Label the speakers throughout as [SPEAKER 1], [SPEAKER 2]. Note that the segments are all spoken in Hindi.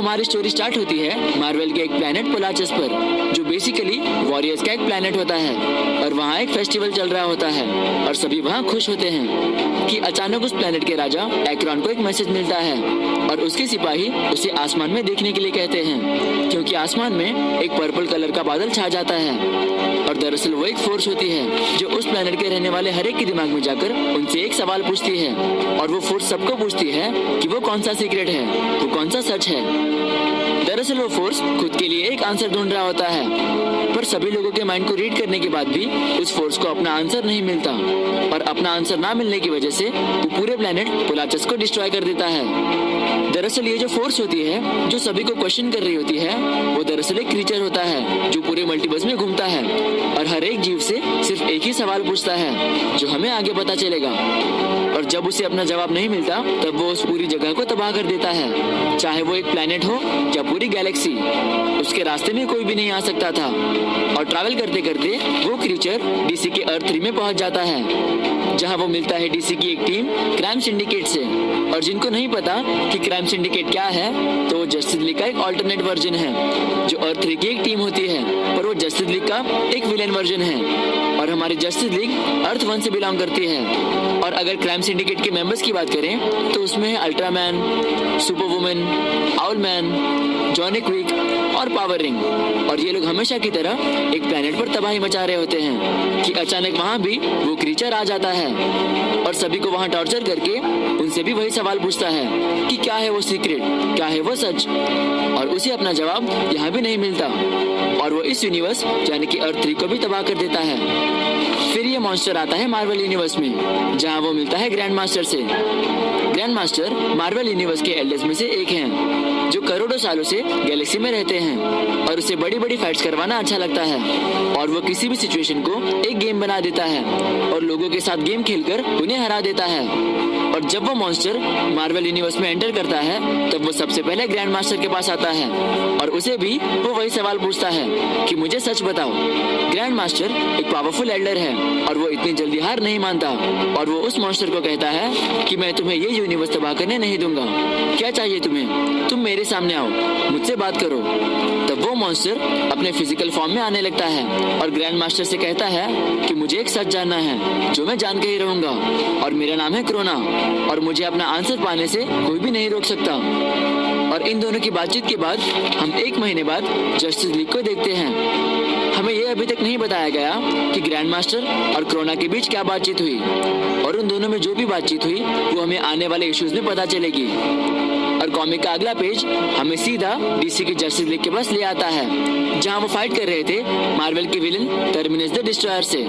[SPEAKER 1] हमारी स्टोरी स्टार्ट होती है मार्वल के एक प्लेनेट पोलाचस पर, जो बेसिकली वॉरियर्स का एक प्लेनेट होता है और वहाँ एक फेस्टिवल चल रहा होता है और सभी वहाँ खुश होते हैं कि अचानक उस प्लेनेट के राजा एक्रोन को एक मैसेज मिलता है और उसके सिपाही उसे आसमान में देखने के लिए कहते हैं, क्योंकि आसमान में एक पर्पल कलर का बादल छा जाता है। और दरअसल वो एक फोर्स होती है जो उस प्लेनेट के रहने वाले हर एक के दिमाग में जाकर उनसे एक सवाल पूछती है और वो फोर्स सबको पूछती है कि वो कौन सा सीक्रेट है, वो कौन सा सच है। दरअसल वो फोर्स खुद के लिए एक आंसर ढूंढ रहा होता है, पर सभी लोगों के माइंड को रीड करने के बाद भी उस फोर्स को अपना आंसर नहीं मिलता और अपना आंसर ना मिलने की वजह से वो पूरे प्लेनेट पोलाचस को डिस्ट्रॉय कर देता है। दरअसल ये जो फोर्स होती है जो सभी को क्वेश्चन कर रही होती है, वो दरअसल एक क्रीचर होता है जो पूरे मल्टीवर्स में घूमता है और हर एक जीव से सिर्फ एक ही सवाल पूछता है जो हमें आगे पता चलेगा। और जब उसे अपना जवाब नहीं मिलता तब वो उस पूरी जगह को तबाह कर देता है, चाहे वो एक प्लेनेट हो या पूरी गैलेक्सी। उसके रास्ते में कोई भी नहीं आ सकता था और ट्रैवल करते करते वो क्रीचर डीसी के अर्थ 3 में पहुंच जाता है, जहां वो मिलता है डीसी की एक टीम क्राइम सिंडिकेट से। और जिनको नहीं पता कि क्राइम सिंडिकेट क्या है, तो वो जस्टिस लीग का एक अल्टरनेट वर्जन है जो अर्थ 3 की एक टीम होती है, पर वो जस्टिस लीग का एक विलेन वर्जन है। और हमारी जस्टिस लीग अर्थ 1 से बिलोंग करती है। और अगर क्राइम सिंडिकेट के मेंबर्स की बात करें तो उसमें है Ultraman, super woman, Owlman, Johnny Quick और पावर रिंग। और ये लोग हमेशा की तरह एक प्लेनेट पर तबाही मचा रहे होते हैं कि अचानक वहाँ भी वो क्रीचर आ जाता है और सभी को वहाँ टॉर्चर करके उनसे भी वही सवाल पूछता है कि क्या है वो सीक्रेट, क्या है वो सच। और उसे अपना जवाब यहाँ भी नहीं मिलता और वो इस यूनिवर्स यानी कि अर्थ 3 को भी तबाह कर देता है। फिर ये मॉन्स्टर आता है मार्वल यूनिवर्स में, जहाँ वो मिलता है ग्रैंड मास्टर से। ग्रैंड मास्टर मार्वल यूनिवर्स के एल्डर्स में से एक हैं, जो करोड़ों सालों से गैलेक्सी में रहते हैं और उसे बड़ी बड़ी फाइट्स करवाना अच्छा लगता है और वो किसी भी सिचुएशन को एक गेम बना देता है और लोगों के साथ गेम खेलकर उन्हें हरा देता है। और जब वो मॉन्स्टर मार्वल यूनिवर्स में एंटर करता है तब वो सबसे पहले ग्रैंड मास्टर के पास आता है और उसे भी वो वही सवाल पूछता है कि मुझे सच बताओ। ग्रैंड मास्टर एक पावरफुल एल्डर है और वो इतनी जल्दी हार नहीं मानता और वो उस मॉन्स्टर को कहता है कि मैं तुम्हें ये यूनिवर्स तबाह करने नहीं दूंगा, क्या चाहिए तुम्हें, तुम मेरे सामने आओ, मुझसे बात करो। तब वो मॉन्स्टर अपने फिजिकल फॉर्म में आने लगता है और ग्रैंड मास्टर से कहता है कि मुझे एक सच जानना है जो मैं जान के ही रहूंगा और मेरा नाम है क्रोना और मुझे अपना आंसर पाने से कोई भी नहीं रोक सकता। और इन दोनों की बातचीत के बाद हम 1 महीने बाद जस्टिस लीग को देखते हैं। हमें यह अभी तक नहीं बताया गया कि ग्रैंड मास्टर और क्रोना के बीच क्या बातचीत हुई और उन दोनों में जो भी बातचीत हुई वो हमें आने वाले इश्यूज में पता चलेगी। और कॉमिक का अगला पेज हमें सीधा डीसी के जस्टिस लीग के पास ले आता है, जहां वो फाइट कर रहे थे मार्वल के विलन टर्मिनस द डिस्ट्रॉयर से।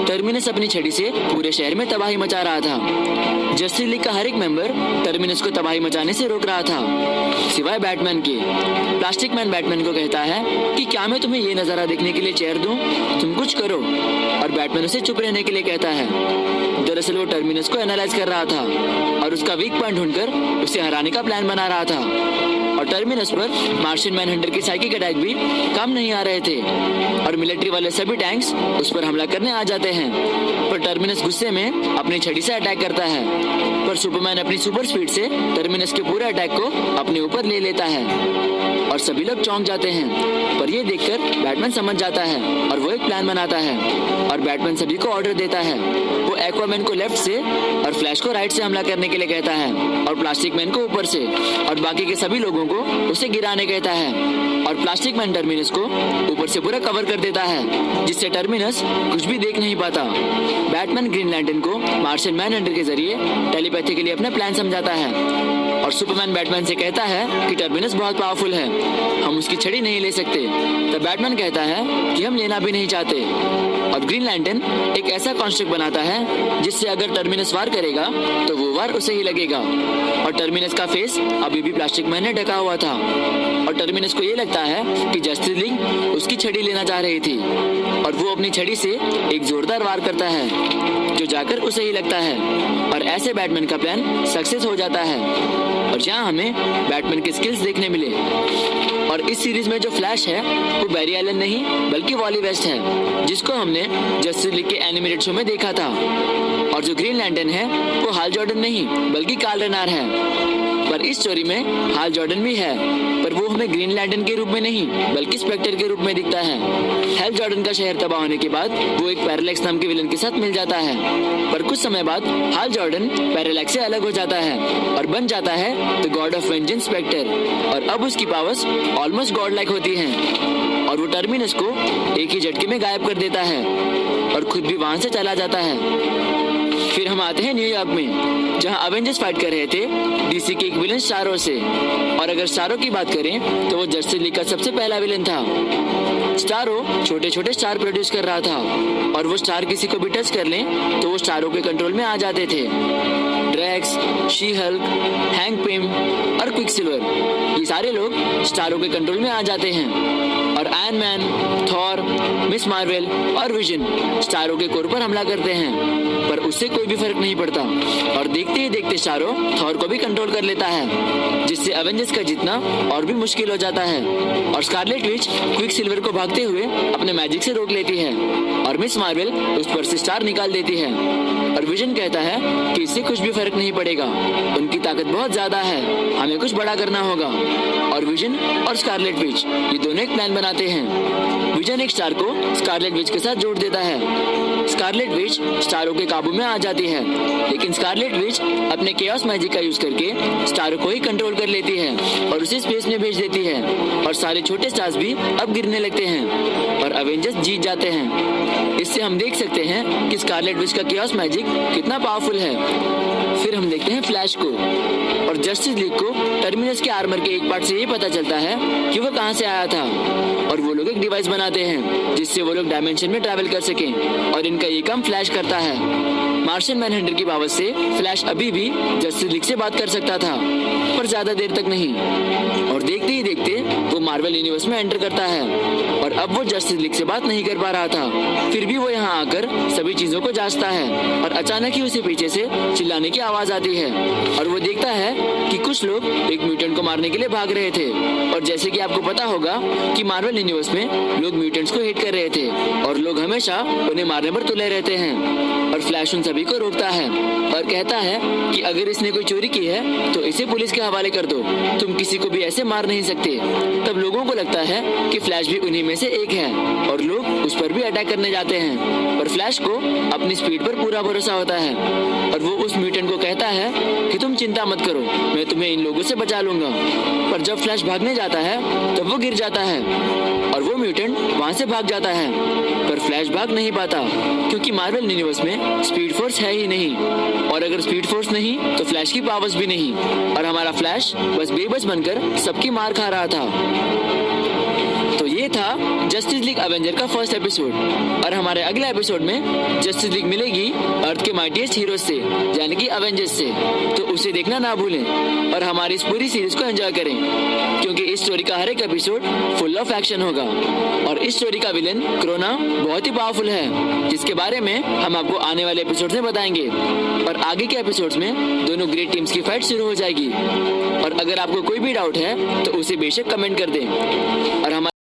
[SPEAKER 1] टर्मिनस अपनी छड़ी से पूरे शहर में तबाही मचा रहा था। जस्टिस लीग का हर एक मेंबर टर्मिनस को तबाही मचाने से रोक रहा था, सिवाय बैटमैन के। प्लास्टिक मैन बैटमैन को कहता है कि क्या मैं तुम्हें ये नजारा देखने के लिए चेयर दूं, तुम कुछ करो। और बैटमैन उसे चुप रहने के लिए कहता है। दरअसल वो टर्मिनस को एनालाइज कर रहा था और उसका वीक पॉइंट ढूंढकर उसे हराने का प्लान बना रहा था। और टर्मिनस पर मार्शियन मैनहंटर के साइकिक अटैक भी कम नहीं आ रहे थे और मिलिट्री वाले सभी टैंक्स उस पर हमला करने आ जाते हैं। पर टर्मिनस गुस्से में अपनी छड़ी से अटैक करता है, पर सुपरमैन अपनी सुपर स्पीड से टर्मिनस के पूरे अटैक को अपने ऊपर ले लेता है और सभी लोग चौंक जाते हैं। पर ये देखकर बैटमैन समझ जाता है और वो एक प्लान बनाता है और बैटमैन सभी को ऑर्डर देता है। वो एक्वामैन को लेफ्ट से और फ्लैश को राइट से हमला करने के लिए कहता है और प्लास्टिक मैन को ऊपर से और बाकी के सभी लोगों को उसे गिराने कहता है। और प्लास्टिक मैन टर्मिनस को ऊपर से पूरा कवर कर देता है, जिससे टर्मिनस कुछ भी देख नहीं पाता। बैटमैन ग्रीन लैंटर्न को मार्शियन मैनहंटर के जरिए टेलीपैथी के लिए अपना प्लान समझाता है और सुपरमैन बैटमैन से कहता है कि टर्मिनस बहुत पावरफुल है, हम उसकी छड़ी नहीं ले सकते। तब बैटमैन कहता है कि हम लेना भी नहीं चाहते। और ग्रीन लैंटर्न एक ऐसा कॉन्स्ट्रक्ट बनाता है जिससे अगर टर्मिनस वार करेगा तो वो वार उसे ही लगेगा। और टर्मिनस का फेस अभी भी प्लास्टिक मैन ने ढका हुआ था और टर्मिनस को ये लगता है कि जस्टिस लीग उसकी छड़ी लेना चाह रही थी और वो अपनी छड़ी से एक जोरदार वार करता है जो जाकर उसे ही लगता है और ऐसे बैटमैन का प्लान सक्सेस हो जाता है। और यहाँ हमें बैटमैन के स्किल्स देखने मिले। और इस सीरीज में जो फ्लैश है वो बैरी एलन नहीं बल्कि वॉली वेस्ट है, जिसको हमने जस्टिस लीग के एनिमेटेड शो में देखा था। और जो ग्रीन लैंटर्न है वो हाल जॉर्डन नहीं बल्कि कार्ल रेनार है। पर इस स्टोरी में हाल जॉर्डन भी है, पर वो हमें ग्रीन लैंटर्न के रूप में नहीं बल्कि स्पेक्टर के रूप में दिखता है। हाल जॉर्डन का शहर तबाह होने के बाद वो एक पैरालैक्स नाम के विलन के साथ मिल जाता है, पर कुछ समय बाद हाल जॉर्डन पैरालैक्स से अलग हो जाता है और बन जाता है the god of vengeance Spectre. और अब उसकी पावर्स ऑलमोस्ट गॉड लाइक होती हैं और वो टर्मिनस को एक ही झटके में गायब कर देता है और खुद भी वहां से चला जाता है। फिर हम आते हैं न्यूयॉर्क में, जहां अवेंजर्स फाइट कर रहे थे डीसी के एक विलन स्टारो से। और अगर स्टारो की बात करें तो वो जस्टिस लीग का सबसे पहला विलन था। स्टारो छोटे छोटे स्टार प्रोड्यूस कर रहा था और वो स्टार किसी को भी टच कर लें तो वो स्टारो के कंट्रोल में आ जाते थे। Drax, She Hulk, Hank Pym और क्विकसिल्वर, ये सारे लोग स्टारो के कंट्रोल में आ जाते हैं और iron man, Thor, miss Marvel और विजन स्टारो के कोर पर हमला करते हैं, पर उससे कोई भी फर्क नहीं पड़ता और देखते ही देखते स्टारो थॉर को भी कंट्रोल कर लेता है, जिससे अवेंजर्स का जीतना और भी मुश्किल हो जाता है। और स्कारलेट विच क्विकसिल्वर को भागते हुए अपने मैजिक से रोक लेती है और मिस मार्वल उस पर से स्टार निकाल देती है और विजन कहता है कि इससे कुछ भी फर्क नहीं पड़ेगा, उनकी ताकत बहुत ज्यादा है, हमें कुछ बड़ा करना होगा। और विजन और स्कारलेट विच ये दोनों एक प्लान बनाते हैं। विजन एक स्टार को स्कारलेट विच के साथ जोड़ देता है। स्कारलेट विच स्टारों के काबू में आ जाती है, लेकिन स्कारलेट विच अपने केओस मैजिक का यूज करके स्टारों को ही कंट्रोल कर लेती है और उसे स्पेस में भेज देती है और सारे छोटे स्टार्स भी अब गिरने लगते हैं और अवेंजर्स जीत जाते हैं। इससे हम देख सकते हैं कि स्कारलेट विच का केओस मैजिक कितना पावरफुल है। फिर हम देखते हैं फ्लैश को और जस्टिस लीग को टर्मिनस के आर्मर के एक पार्ट से ये पता चलता है कि वो कहां से आया था और वो लोग एक डिवाइस बनाते हैं जिससे वो लोग डायमेंशन में ट्रैवल कर सकें और इनका ये काम फ्लैश करता है। मार्शियन मैनहंटर की पावर से फ्लैश अभी भी जस्टिस लीग से बात कर सकता था, पर ज्यादा देर तक नहीं, और देखते ही देखते वो मार्वल यूनिवर्स में एंटर करता है और अब वो जस्टिस लीग से बात नहीं कर पा रहा था। फिर भी वो यहाँ आकर सभी चीजों को जांचता है और अचानक ही उसे पीछे से चिल्लाने की आवाज आती है और वो देखता है कि कुछ लोग एक म्यूटेंट को मारने के लिए भाग रहे थे। और जैसे कि आपको पता होगा कि मार्वल यूनिवर्स में लोग म्यूटेंट्स को हिट कर रहे थे और लोग हमेशा उन्हें मारने पर तुले रहते हैं। और फ्लैश उन सभी को रोकता है और कहता है कि अगर इसने कोई चोरी की है तो इसे पुलिस के हवाले कर दो, तुम किसी को भी ऐसे मार नहीं सकते। तब लोगों को लगता है कि फ्लैश भी उन्हीं में से एक है और लोग उस पर भी अटैक करने जाते हैं, पर फ्लैश को अपनी स्पीड पर पूरा भरोसा होता है और वो उस म्यूटेंट को कहता है कि तुम चिंता मत करो, मैं तुम्हें इन लोगों से बचा लूंगा। पर जब फ्लैश भागने जाता है तब वो गिर जाता है और वो म्यूटेंट वहां से भाग जाता है, पर फ्लैश भाग नहीं पाता क्योंकि मार्वल यूनिवर्स में स्पीड फोर्स है ही नहीं, और अगर स्पीड फोर्स नहीं तो फ्लैश की पावर्स भी नहीं, और हमारा फ्लैश बस बेबस बनकर सबकी मार खा रहा था। तो ये था जस्टिस लीग अवेंजर का फर्स्ट एपिसोड, और हमारे अगले एपिसोड में जस्टिस लीग मिलेगी अर्थ के माइटीएस्ट हीरोज से, यानी कि अवेंजर्स से। तो उसे देखना ना भूलें और हमारी इस पूरी सीरीज को एंजॉय करें, क्योंकि इस स्टोरी का हर एक एपिसोड फुल ऑफ एक्शन होगा। और इस स्टोरी का विलन क्रोना बहुत ही पावरफुल है, जिसके बारे में हम आपको आने वाले एपिसोड्स में बताएंगे। और आगे के एपिसोड्स में दोनों ग्रेट टीम्स की फाइट शुरू हो जाएगी। और अगर आपको कोई भी डाउट है तो उसे बेशक कमेंट कर दें। और हमारे